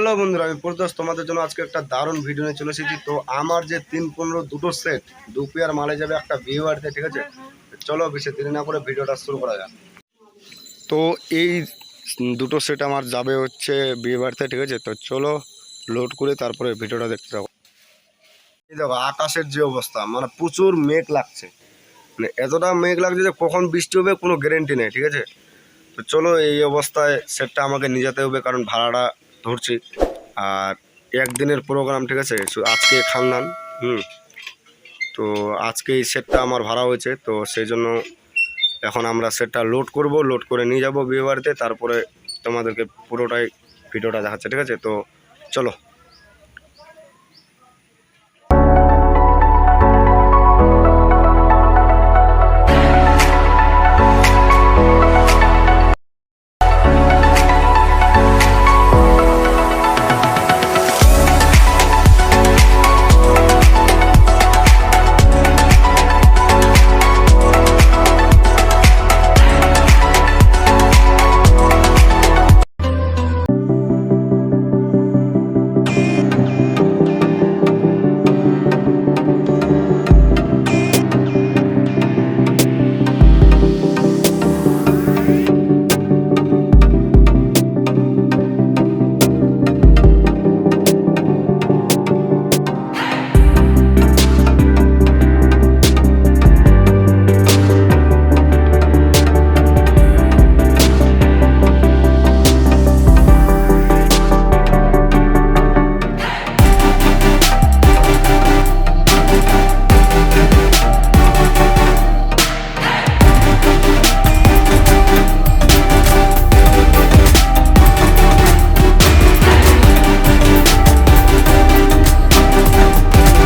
Hello বন্ধুরা, আমি প্রদোষ তোমাদের জন্য আজকে একটা দারুণ ভিডিও নিয়ে চলে এসেছি। তো আমার যে 3-15 দুটো সেট 2 পেয়ার মালে যাবে একটা বিয়ে বাড়িতে, ঠিক আছে? চলো বেশি দেরি না করে ভিডিওটা শুরু করা যাক। তো এই দুটো সেট আমার যাবে হচ্ছে বিয়ে বাড়িতে, ঠিক আছে? তো চলো লোড করে তারপরে ভিডিওটা দেখতে যাবো। এই দেখো আকাশের যে অবস্থা, মানে প্রচুর মেঘ লাগছে, মানে এতটা মেঘ লাগছে যে কখন বৃষ্টি হবে কোনো গ্যারেন্টি নেই, ঠিক আছে? তো চলো এই অবস্থায় সেটটা আমাকে নিয়ে যেতে হবে, কারণ ভাড়াটা ধরছি। আর একদিনের প্রোগ্রাম, ঠিক আছে? আজকে খানদান তো আজকে এই সেটটা আমার ভাড়া হয়েছে, তো সেই জন্য এখন আমরা সেটটা লোড করব, লোড করে নিয়ে যাব বিয়ে বাড়িতে, তারপরে তোমাদেরকে পুরোটাই ভিডিওটা দেখাচ্ছে, ঠিক আছে? তো চলো।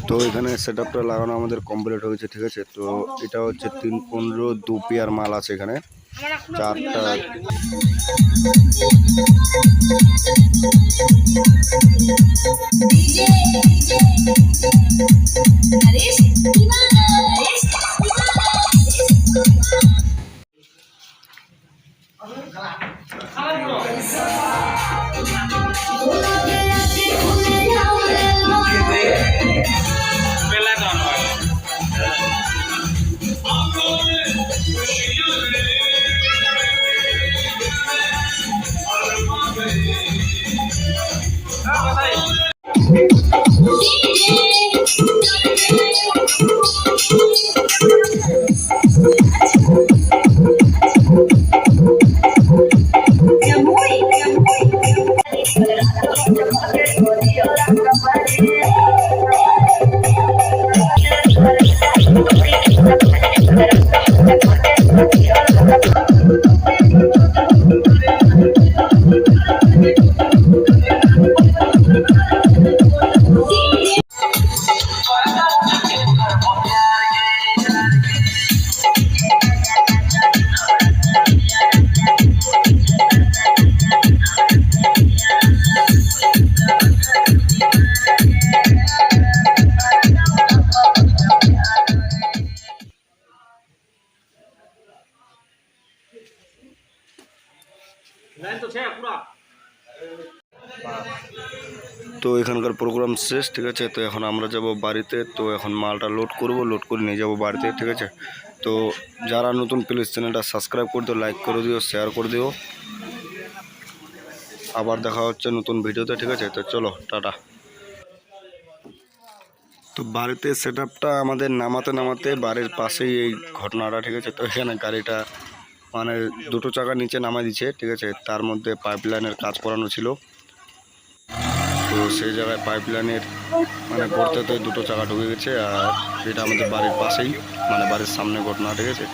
তো এখানে সেট আপটা লাগানো আমাদের কমপ্লিট হয়েছে, ঠিক আছে? তো এটা হচ্ছে 3-15 2 পেয়ার মাল আছে এখানে, 4টা। তো এখানকার প্রোগ্রাম শেষ, ঠিক আছে? তো এখন আমরা যাব বাড়িতে। তো এখন মালটা লোড করব, লোড করে নিয়ে যাব বাড়িতে, ঠিক আছে? তো যারা নতুন প্লিজ চ্যানেলটা সাবস্ক্রাইব করে দিও, লাইক করে দিও, শেয়ার করে দিও। আবার দেখা হচ্ছে নতুন ভিডিওতে, ঠিক আছে? তো চলো টাটা। তো বাড়িতে সেট আপটা আমাদের নামাতে বাড়ির পাশেই এই ঘটনাটা, ঠিক আছে? তো এখানে গাড়িটা মানে দুটো চাকা নিচে নামাই দিচ্ছে, ঠিক আছে? তার মধ্যে পাইপ লাইনের কাজ করানো ছিল, তো সেই জায়গায় পাইপ লাইনের মানে গর্তেতে দুটো চাকা ঢুকে গেছে। আর এটা আমাদের বাড়ির পাশেই, মানে বাড়ির সামনে ঘটনা, ঠিক আছে?